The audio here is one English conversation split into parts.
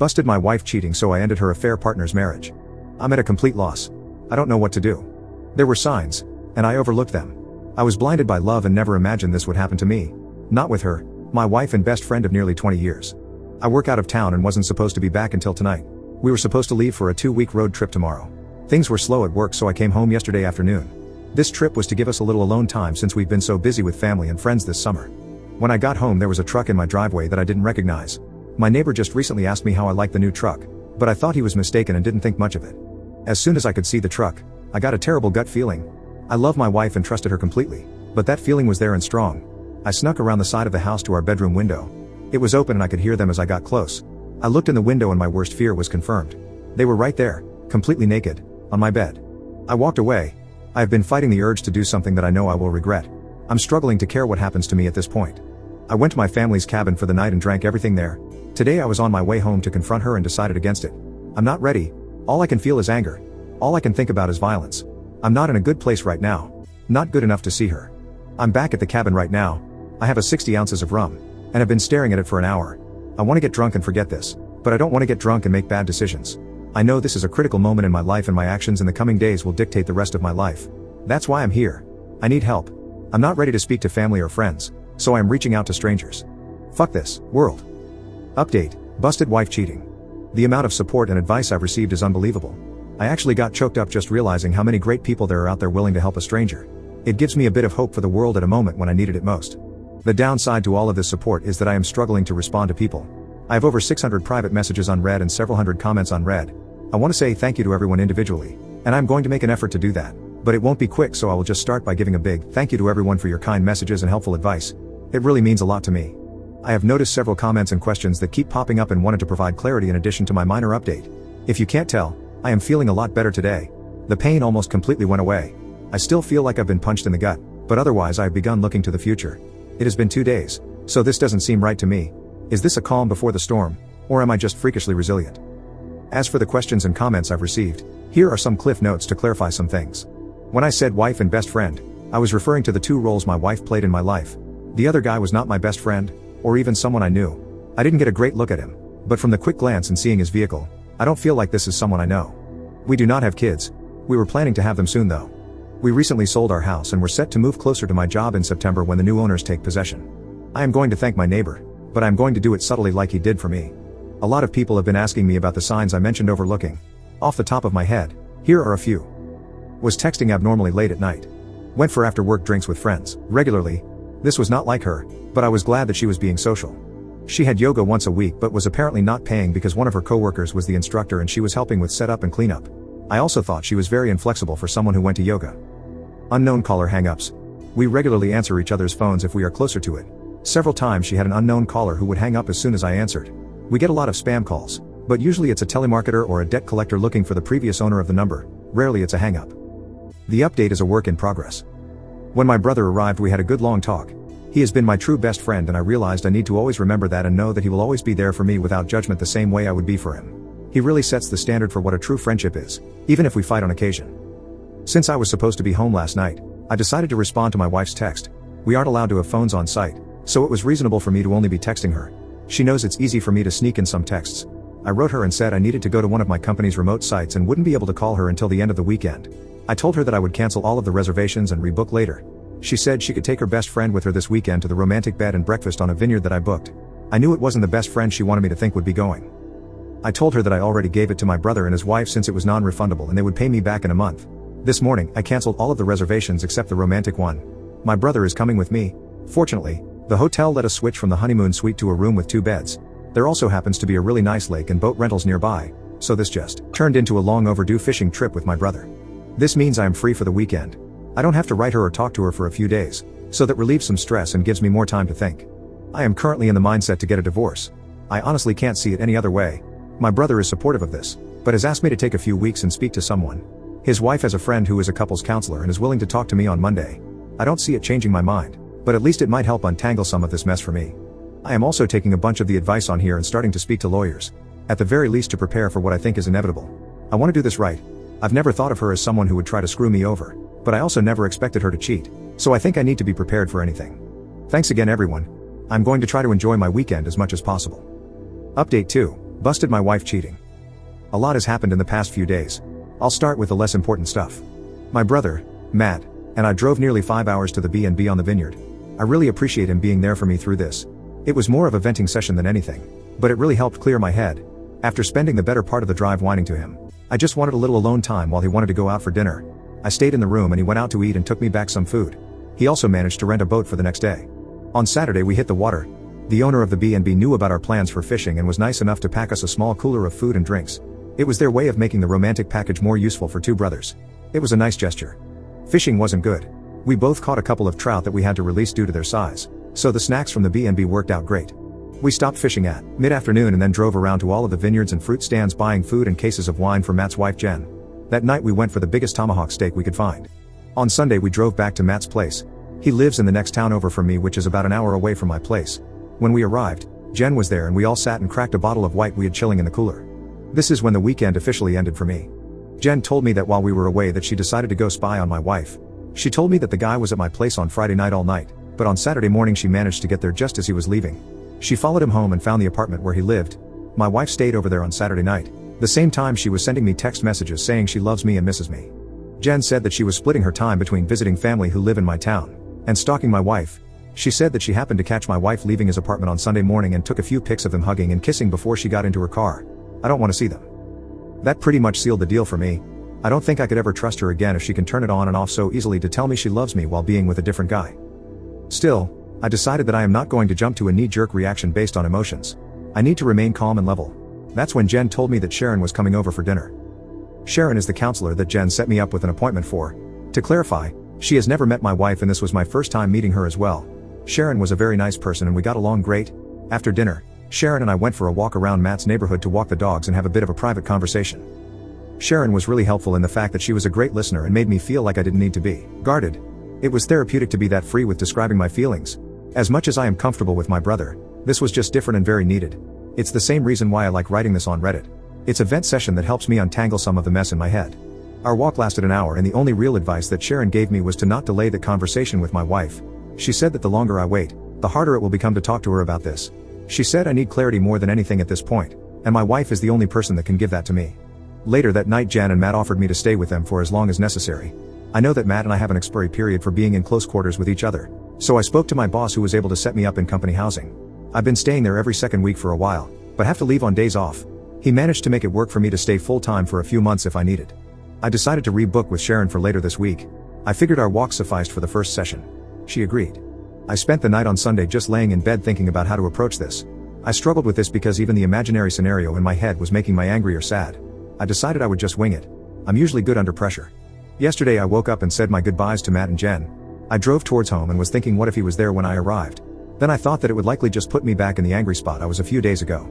Busted my wife cheating, so I ended her affair partner's marriage. I'm at a complete loss. I don't know what to do. There were signs, and I overlooked them. I was blinded by love and never imagined this would happen to me. Not with her, my wife and best friend of nearly 20 years. I work out of town and wasn't supposed to be back until tonight. We were supposed to leave for a 2-week road trip tomorrow. Things were slow at work, so I came home yesterday afternoon. This trip was to give us a little alone time since we've been so busy with family and friends this summer. When I got home, there was a truck in my driveway that I didn't recognize. My neighbor just recently asked me how I liked the new truck, but I thought he was mistaken and didn't think much of it. As soon as I could see the truck, I got a terrible gut feeling. I love my wife and trusted her completely, but that feeling was there and strong. I snuck around the side of the house to our bedroom window. It was open and I could hear them as I got close. I looked in the window and my worst fear was confirmed. They were right there, completely naked, on my bed. I walked away. I have been fighting the urge to do something that I know I will regret. I'm struggling to care what happens to me at this point. I went to my family's cabin for the night and drank everything there. Today I was on my way home to confront her and decided against it. I'm not ready. All I can feel is anger. All I can think about is violence. I'm not in a good place right now. Not good enough to see her. I'm back at the cabin right now. I have a 60 ounces of rum, and have been staring at it for an hour. I want to get drunk and forget this, but I don't want to get drunk and make bad decisions. I know this is a critical moment in my life and my actions in the coming days will dictate the rest of my life. That's why I'm here. I need help. I'm not ready to speak to family or friends, so I am reaching out to strangers. Fuck this, world. Update, busted wife cheating. The amount of support and advice I've received is unbelievable. I actually got choked up just realizing how many great people there are out there willing to help a stranger. It gives me a bit of hope for the world at a moment when I needed it most. The downside to all of this support is that I am struggling to respond to people. I have over 600 private messages unread and several hundred comments unread. I want to say thank you to everyone individually, and I'm going to make an effort to do that, but it won't be quick, so I will just start by giving a big thank you to everyone for your kind messages and helpful advice. It really means a lot to me. I have noticed several comments and questions that keep popping up and wanted to provide clarity in addition to my minor update. If you can't tell, I am feeling a lot better today. The pain almost completely went away. I still feel like I've been punched in the gut, but otherwise I have begun looking to the future. It has been 2 days, so this doesn't seem right to me. Is this a calm before the storm, or am I just freakishly resilient? As for the questions and comments I've received, here are some cliff notes to clarify some things. When I said wife and best friend, I was referring to the 2 roles my wife played in my life. The other guy was not my best friend, or even someone I knew. I didn't get a great look at him, but from the quick glance and seeing his vehicle, I don't feel like this is someone I know. We do not have kids. We were planning to have them soon though. We recently sold our house and were set to move closer to my job in September when the new owners take possession. I am going to thank my neighbor, but I'm going to do it subtly like he did for me. A lot of people have been asking me about the signs I mentioned overlooking. Off the top of my head, here are a few. Was texting abnormally late at night. Went for after work drinks with friends, regularly. This was not like her, but I was glad that she was being social. She had yoga once a week but was apparently not paying because one of her coworkers was the instructor and she was helping with setup and cleanup. I also thought she was very inflexible for someone who went to yoga. Unknown caller hang-ups. We regularly answer each other's phones if we are closer to it. Several times she had an unknown caller who would hang up as soon as I answered. We get a lot of spam calls, but usually it's a telemarketer or a debt collector looking for the previous owner of the number. Rarely it's a hang-up. The update is a work in progress. When my brother arrived, we had a good long talk. He has been my true best friend and I realized I need to always remember that and know that he will always be there for me without judgment the same way I would be for him. He really sets the standard for what a true friendship is, even if we fight on occasion. Since I was supposed to be home last night, I decided to respond to my wife's text. We aren't allowed to have phones on site, so it was reasonable for me to only be texting her. She knows it's easy for me to sneak in some texts. I wrote her and said I needed to go to one of my company's remote sites and wouldn't be able to call her until the end of the weekend. I told her that I would cancel all of the reservations and rebook later. She said she could take her best friend with her this weekend to the romantic bed and breakfast on a vineyard that I booked. I knew it wasn't the best friend she wanted me to think would be going. I told her that I already gave it to my brother and his wife since it was non-refundable and they would pay me back in a month. This morning, I canceled all of the reservations except the romantic one. My brother is coming with me. Fortunately, the hotel let us switch from the honeymoon suite to a room with 2 beds. There also happens to be a really nice lake and boat rentals nearby, so this just turned into a long overdue fishing trip with my brother. This means I am free for the weekend. I don't have to write her or talk to her for a few days, so that relieves some stress and gives me more time to think. I am currently in the mindset to get a divorce. I honestly can't see it any other way. My brother is supportive of this, but has asked me to take a few weeks and speak to someone. His wife has a friend who is a couples counselor and is willing to talk to me on Monday. I don't see it changing my mind, but at least it might help untangle some of this mess for me. I am also taking a bunch of the advice on here and starting to speak to lawyers, at the very least to prepare for what I think is inevitable. I want to do this right. I've never thought of her as someone who would try to screw me over, but I also never expected her to cheat, so I think I need to be prepared for anything. Thanks again everyone. I'm going to try to enjoy my weekend as much as possible. Update 2. Busted my wife cheating. A lot has happened in the past few days. I'll start with the less important stuff. My brother, Matt, and I drove nearly 5 hours to the B&B on the Vineyard. I really appreciate him being there for me through this. It was more of a venting session than anything, but it really helped clear my head. After spending the better part of the drive whining to him, I just wanted a little alone time while he wanted to go out for dinner. I stayed in the room and he went out to eat and took me back some food. He also managed to rent a boat for the next day. On Saturday we hit the water. The owner of the B&B knew about our plans for fishing and was nice enough to pack us a small cooler of food and drinks. It was their way of making the romantic package more useful for two brothers. It was a nice gesture. Fishing wasn't good. We both caught a couple of trout that we had to release due to their size, so the snacks from the B&B worked out great. We stopped fishing at mid-afternoon and then drove around to all of the vineyards and fruit stands buying food and cases of wine for Matt's wife Jen. That night we went for the biggest tomahawk steak we could find. On Sunday we drove back to Matt's place. He lives in the next town over from me, which is about an hour away from my place. When we arrived, Jen was there and we all sat and cracked a bottle of white we had chilling in the cooler. This is when the weekend officially ended for me. Jen told me that while we were away that she decided to go spy on my wife. She told me that the guy was at my place on Friday night all night, but on Saturday morning she managed to get there just as he was leaving. She followed him home and found the apartment where he lived. My wife stayed over there on Saturday night. The same time she was sending me text messages saying she loves me and misses me. Jen said that she was splitting her time between visiting family who live in my town and stalking my wife. She said that she happened to catch my wife leaving his apartment on Sunday morning and took a few pics of them hugging and kissing before she got into her car. I don't want to see them. That pretty much sealed the deal for me. I don't think I could ever trust her again if she can turn it on and off so easily to tell me she loves me while being with a different guy. Still, I decided that I am not going to jump to a knee-jerk reaction based on emotions. I need to remain calm and level. That's when Jen told me that Sharon was coming over for dinner. Sharon is the counselor that Jen set me up with an appointment for. To clarify, she has never met my wife and this was my first time meeting her as well. Sharon was a very nice person and we got along great. After dinner, Sharon and I went for a walk around Matt's neighborhood to walk the dogs and have a bit of a private conversation. Sharon was really helpful in the fact that she was a great listener and made me feel like I didn't need to be guarded. It was therapeutic to be that free with describing my feelings. As much as I am comfortable with my brother, this was just different and very needed. It's the same reason why I like writing this on Reddit. It's a vent session that helps me untangle some of the mess in my head. Our walk lasted an hour and the only real advice that Sharon gave me was to not delay the conversation with my wife. She said that the longer I wait, the harder it will become to talk to her about this. She said I need clarity more than anything at this point, and my wife is the only person that can give that to me. Later that night Jen and Matt offered me to stay with them for as long as necessary. I know that Matt and I have an expiry period for being in close quarters with each other, so I spoke to my boss who was able to set me up in company housing. I've been staying there every second week for a while, but have to leave on days off. He managed to make it work for me to stay full-time for a few months if I needed. I decided to rebook with Sharon for later this week. I figured our walk sufficed for the first session. She agreed. I spent the night on Sunday just laying in bed thinking about how to approach this. I struggled with this because even the imaginary scenario in my head was making me angry or sad. I decided I would just wing it. I'm usually good under pressure. Yesterday I woke up and said my goodbyes to Matt and Jen. I drove towards home and was thinking what if he was there when I arrived. Then I thought that it would likely just put me back in the angry spot I was a few days ago.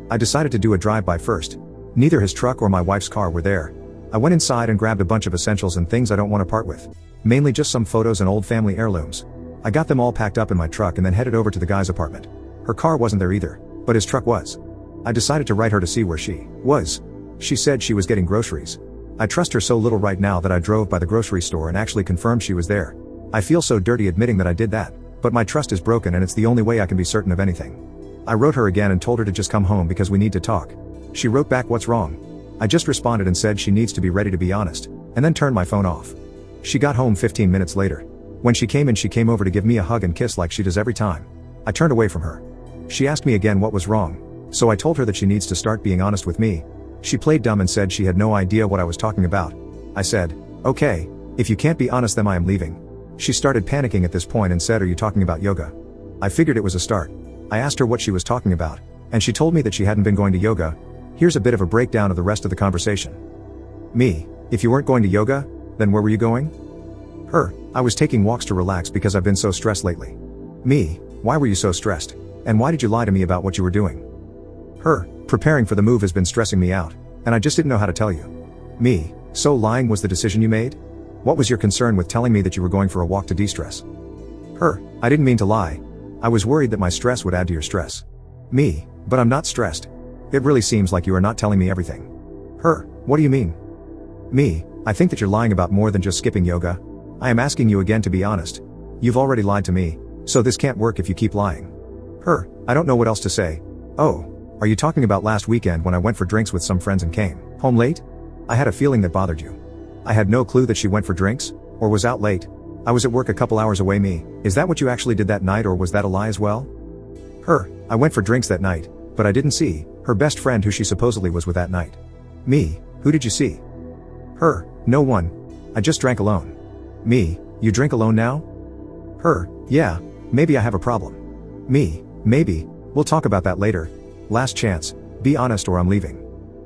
I decided to do a drive-by first. Neither his truck or my wife's car were there. I went inside and grabbed a bunch of essentials and things I don't want to part with. Mainly just some photos and old family heirlooms. I got them all packed up in my truck and then headed over to the guy's apartment. Her car wasn't there either, but his truck was. I decided to write her to see where she was. She said she was getting groceries. I trust her so little right now that I drove by the grocery store and actually confirmed she was there. I feel so dirty admitting that I did that, but my trust is broken and it's the only way I can be certain of anything. I wrote her again and told her to just come home because we need to talk. She wrote back, "What's wrong?" I just responded and said she needs to be ready to be honest, and then turned my phone off. She got home 15 minutes later. When she came in, she came over to give me a hug and kiss like she does every time. I turned away from her. She asked me again what was wrong, so I told her that she needs to start being honest with me. She played dumb and said she had no idea what I was talking about. I said, "Okay, if you can't be honest then I am leaving." She started panicking at this point and said, "Are you talking about yoga?" I figured it was a start. I asked her what she was talking about, and she told me that she hadn't been going to yoga. Here's a bit of a breakdown of the rest of the conversation. Me, if you weren't going to yoga, then where were you going? Her, I was taking walks to relax because I've been so stressed lately. Me, why were you so stressed? And why did you lie to me about what you were doing? Her, preparing for the move has been stressing me out, and I just didn't know how to tell you. Me, so lying was the decision you made? What was your concern with telling me that you were going for a walk to de-stress? Her, I didn't mean to lie. I was worried that my stress would add to your stress. Me, but I'm not stressed. It really seems like you are not telling me everything. Her, what do you mean? Me, I think that you're lying about more than just skipping yoga. I am asking you again to be honest. You've already lied to me, so this can't work if you keep lying. Her, I don't know what else to say. Oh, Are you talking about last weekend when I went for drinks with some friends and came home late? I had a feeling that bothered you. I had no clue that she went for drinks, or was out late. I was at work a couple hours away. Me, is that what you actually did that night, or was that a lie as well? Her, I went for drinks that night, but I didn't see her best friend who she supposedly was with that night. Me, who did you see? Her, no one. I just drank alone. Me, you drink alone now? Her, yeah, maybe I have a problem. Me, maybe, we'll talk about that later. Last chance, be honest or I'm leaving.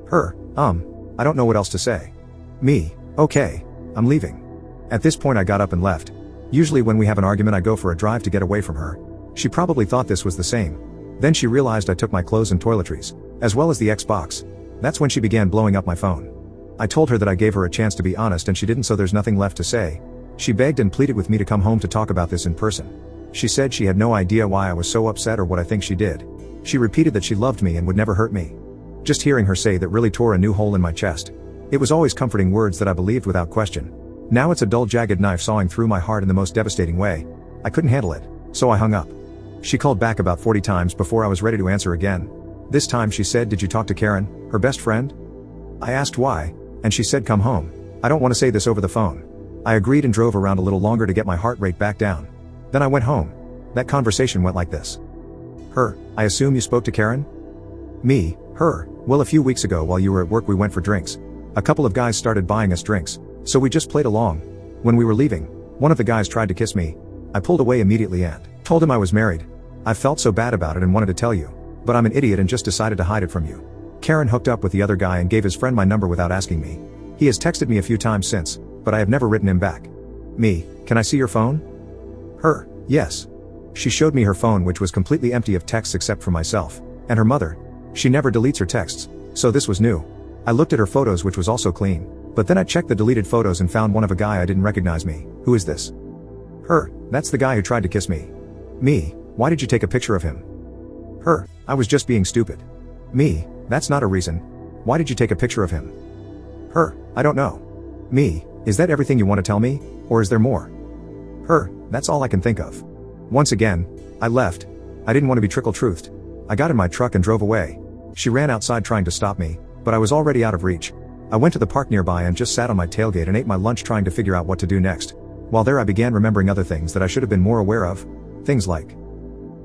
Her, I don't know what else to say. Me, okay, I'm leaving. At this point I got up and left. Usually when we have an argument I go for a drive to get away from her. She probably thought this was the same. Then she realized I took my clothes and toiletries, as well as the Xbox. That's when she began blowing up my phone. I told her that I gave her a chance to be honest and she didn't, so there's nothing left to say. She begged and pleaded with me to come home to talk about this in person. She said she had no idea why I was so upset or what I think she did. She repeated that she loved me and would never hurt me. Just hearing her say that really tore a new hole in my chest. It was always comforting words that I believed without question. Now it's a dull, jagged knife sawing through my heart in the most devastating way. I couldn't handle it, so I hung up. She called back about 40 times before I was ready to answer again. This time she said, "Did you talk to Karen, her best friend?" I asked why, and she said, "Come home. I don't want to say this over the phone." I agreed and drove around a little longer to get my heart rate back down. Then I went home. That conversation went like this. Her, I assume you spoke to Karen? Me, her, well, a few weeks ago while you were at work we went for drinks. A couple of guys started buying us drinks, so we just played along. When we were leaving, one of the guys tried to kiss me. I pulled away immediately and told him I was married. I felt so bad about it and wanted to tell you, but I'm an idiot and just decided to hide it from you. Karen hooked up with the other guy and gave his friend my number without asking me. He has texted me a few times since, but I have never written him back. Me, can I see your phone? Her, yes. She showed me her phone, which was completely empty of texts except for myself and her mother. She never deletes her texts, so this was new. I looked at her photos, which was also clean, but then I checked the deleted photos and found one of a guy I didn't recognize. Me, who is this? Her, that's the guy who tried to kiss me. Me, why did you take a picture of him? Her, I was just being stupid. Me, that's not a reason. Why did you take a picture of him? Her, I don't know. Me, is that everything you want to tell me, or is there more? Her, that's all I can think of. Once again, I left. I didn't want to be trickle-truthed. I got in my truck and drove away. She ran outside trying to stop me, but I was already out of reach. I went to the park nearby and just sat on my tailgate and ate my lunch trying to figure out what to do next. While there I began remembering other things that I should have been more aware of. Things like,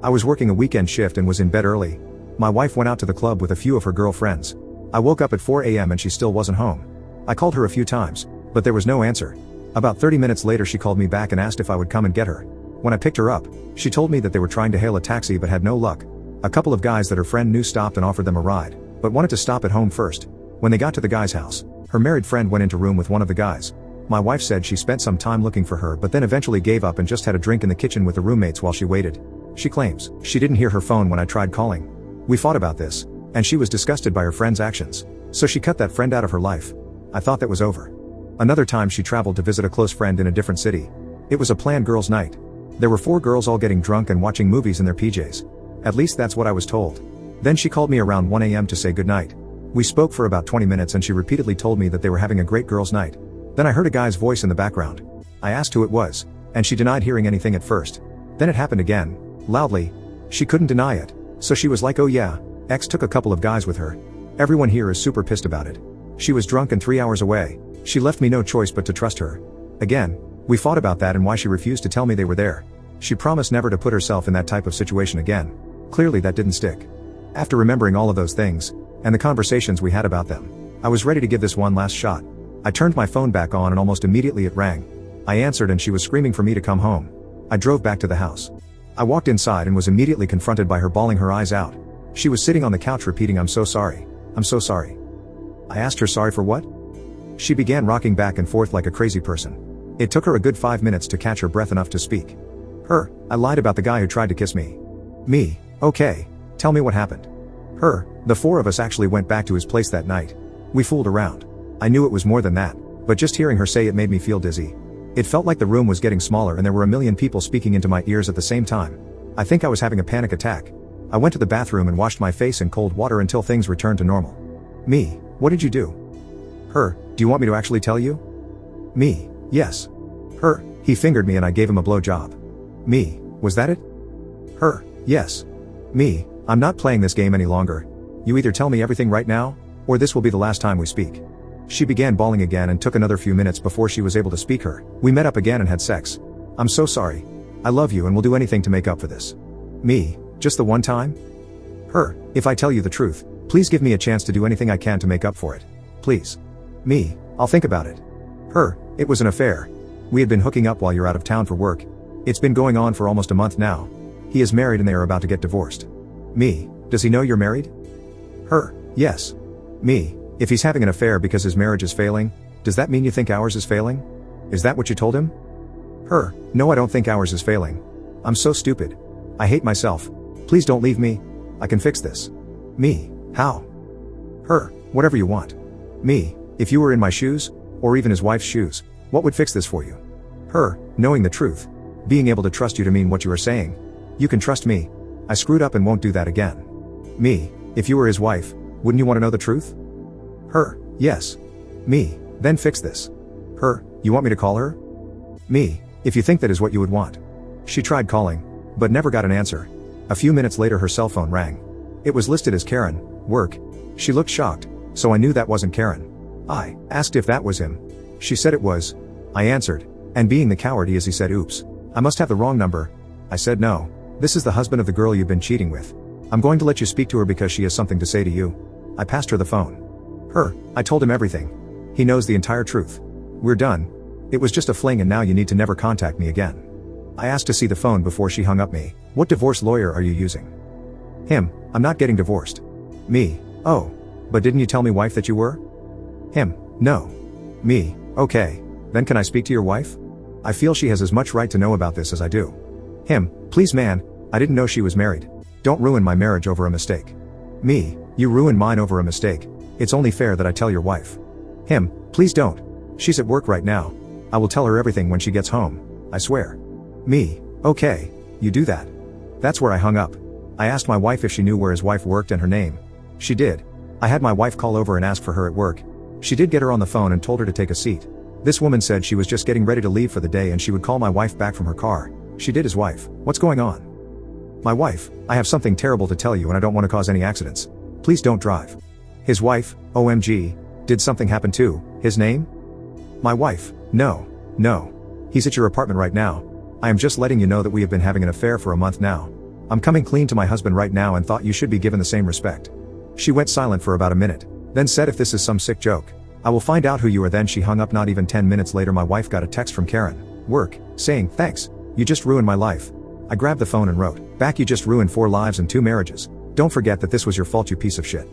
I was working a weekend shift and was in bed early. My wife went out to the club with a few of her girlfriends. I woke up at 4 a.m. and she still wasn't home. I called her a few times, but there was no answer. About 30 minutes later she called me back and asked if I would come and get her. When I picked her up, she told me that they were trying to hail a taxi but had no luck. A couple of guys that her friend knew stopped and offered them a ride, but wanted to stop at home first. When they got to the guy's house, her married friend went into room with one of the guys. My wife said she spent some time looking for her but then eventually gave up and just had a drink in the kitchen with the roommates while she waited. She claims she didn't hear her phone when I tried calling. We fought about this, and she was disgusted by her friend's actions, so she cut that friend out of her life. I thought that was over. Another time she traveled to visit a close friend in a different city. It was a planned girls' night. There were 4 girls all getting drunk and watching movies in their PJs. At least that's what I was told. Then she called me around 1 a.m. to say goodnight. We spoke for about 20 minutes and she repeatedly told me that they were having a great girls' night. Then I heard a guy's voice in the background. I asked who it was, and she denied hearing anything at first. Then it happened again, loudly. She couldn't deny it, so she was like, "Oh yeah, X took a couple of guys with her. Everyone here is super pissed about it. She was drunk and 3 hours away. She left me no choice but to trust her." Again, we fought about that and why she refused to tell me they were there. She promised never to put herself in that type of situation again. Clearly that didn't stick. After remembering all of those things, and the conversations we had about them, I was ready to give this one last shot. I turned my phone back on and almost immediately it rang. I answered and she was screaming for me to come home. I drove back to the house. I walked inside and was immediately confronted by her bawling her eyes out. She was sitting on the couch repeating, "I'm so sorry. I'm so sorry." I asked her sorry for what? She began rocking back and forth like a crazy person. It took her a good 5 minutes to catch her breath enough to speak. Her, I lied about the guy who tried to kiss me. Me, okay, tell me what happened. Her, the 4 of us actually went back to his place that night. We fooled around. I knew it was more than that, but just hearing her say it made me feel dizzy. It felt like the room was getting smaller and there were a million people speaking into my ears at the same time. I think I was having a panic attack. I went to the bathroom and washed my face in cold water until things returned to normal. Me, what did you do? Her, do you want me to actually tell you? Me, yes. Her, he fingered me and I gave him a blowjob. Me, was that it? Her, yes. Me, I'm not playing this game any longer. You either tell me everything right now, or this will be the last time we speak. She began bawling again and took another few minutes before she was able to speak her. We met up again and had sex. I'm so sorry. I love you and will do anything to make up for this. Me, just the one time? Her, if I tell you the truth, please give me a chance to do anything I can to make up for it. Please. Me, I'll think about it. Her, it was an affair. We had been hooking up while you're out of town for work. It's been going on for almost a month now. He is married and they are about to get divorced. Me, does he know you're married? Her, yes. Me, if he's having an affair because his marriage is failing, does that mean you think ours is failing? Is that what you told him? Her, no, I don't think ours is failing. I'm so stupid. I hate myself. Please don't leave me. I can fix this. Me, how? Her, whatever you want. Me, if you were in my shoes, or even his wife's shoes, what would fix this for you? Her, knowing the truth. Being able to trust you to mean what you are saying. You can trust me. I screwed up and won't do that again. Me, if you were his wife, wouldn't you want to know the truth? Her, yes. Me, then fix this. Her, you want me to call her? Me, if you think that is what you would want. She tried calling, but never got an answer. A few minutes later her cell phone rang. It was listed as Karen, work. She looked shocked, so I knew that wasn't Karen. I asked if that was him. She said it was. I answered, and being the coward he is, he said, oops, I must have the wrong number. I said no. This is the husband of the girl you've been cheating with. I'm going to let you speak to her because she has something to say to you. I passed her the phone. Her, I told him everything. He knows the entire truth. We're done. It was just a fling and now you need to never contact me again. I asked to see the phone before she hung up me. What divorce lawyer are you using? Him, I'm not getting divorced. Me, oh, but didn't you tell me, wife, that you were? Him, no. Me, okay, then can I speak to your wife? I feel she has as much right to know about this as I do. Him, please man, I didn't know she was married. Don't ruin my marriage over a mistake. Me, you ruined mine over a mistake. It's only fair that I tell your wife. Him, please don't. She's at work right now. I will tell her everything when she gets home, I swear. Me, okay, you do that. That's where I hung up. I asked my wife if she knew where his wife worked and her name. She did. I had my wife call over and ask for her at work. She did get her on the phone and told her to take a seat. This woman said she was just getting ready to leave for the day and she would call my wife back from her car. She did. His wife, what's going on? My wife, I have something terrible to tell you and I don't want to cause any accidents. Please don't drive. His wife, OMG, did something happen too? His name? My wife, no. He's at your apartment right now. I am just letting you know that we have been having an affair for a month now. I'm coming clean to my husband right now and thought you should be given the same respect. She went silent for about a minute, then said, if this is some sick joke, I will find out who you are. Then she hung up. Not even 10 minutes later my wife got a text from Karen, work, saying, thanks, you just ruined my life. I grabbed the phone and wrote back, you just ruined 4 lives and 2 marriages. Don't forget that this was your fault, you piece of shit.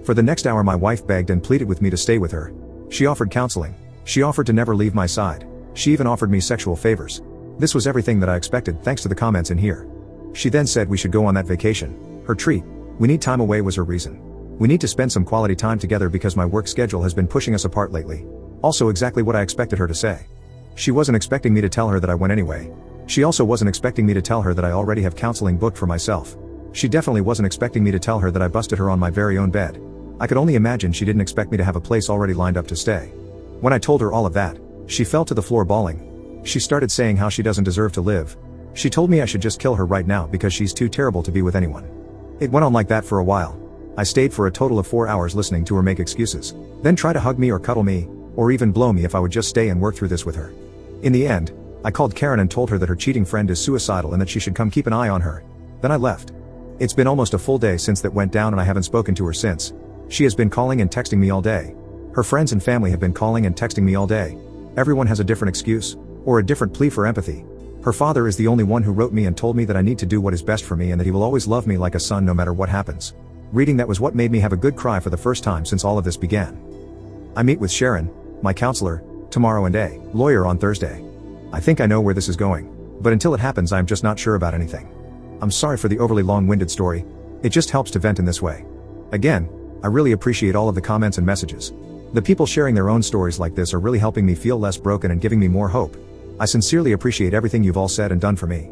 For the next hour my wife begged and pleaded with me to stay with her. She offered counseling. She offered to never leave my side. She even offered me sexual favors. This was everything that I expected thanks to the comments in here. She then said we should go on that vacation. Her treat. We need time away was her reason. We need to spend some quality time together because my work schedule has been pushing us apart lately. Also exactly what I expected her to say. She wasn't expecting me to tell her that I went anyway. She also wasn't expecting me to tell her that I already have counseling booked for myself. She definitely wasn't expecting me to tell her that I busted her on my very own bed. I could only imagine she didn't expect me to have a place already lined up to stay. When I told her all of that, she fell to the floor bawling. She started saying how she doesn't deserve to live. She told me I should just kill her right now because she's too terrible to be with anyone. It went on like that for a while. I stayed for a total of 4 hours listening to her make excuses, then try to hug me or cuddle me, or even blow me if I would just stay and work through this with her. In the end, I called Karen and told her that her cheating friend is suicidal and that she should come keep an eye on her. Then I left. It's been almost a full day since that went down and I haven't spoken to her since. She has been calling and texting me all day. Her friends and family have been calling and texting me all day. Everyone has a different excuse, or a different plea for empathy. Her father is the only one who wrote me and told me that I need to do what is best for me and that he will always love me like a son no matter what happens. Reading that was what made me have a good cry for the first time since all of this began. I meet with Sharon, my counselor, tomorrow and a lawyer on Thursday. I think I know where this is going, but until it happens I am just not sure about anything. I'm sorry for the overly long-winded story. It just helps to vent in this way. Again, I really appreciate all of the comments and messages. The people sharing their own stories like this are really helping me feel less broken and giving me more hope. I sincerely appreciate everything you've all said and done for me.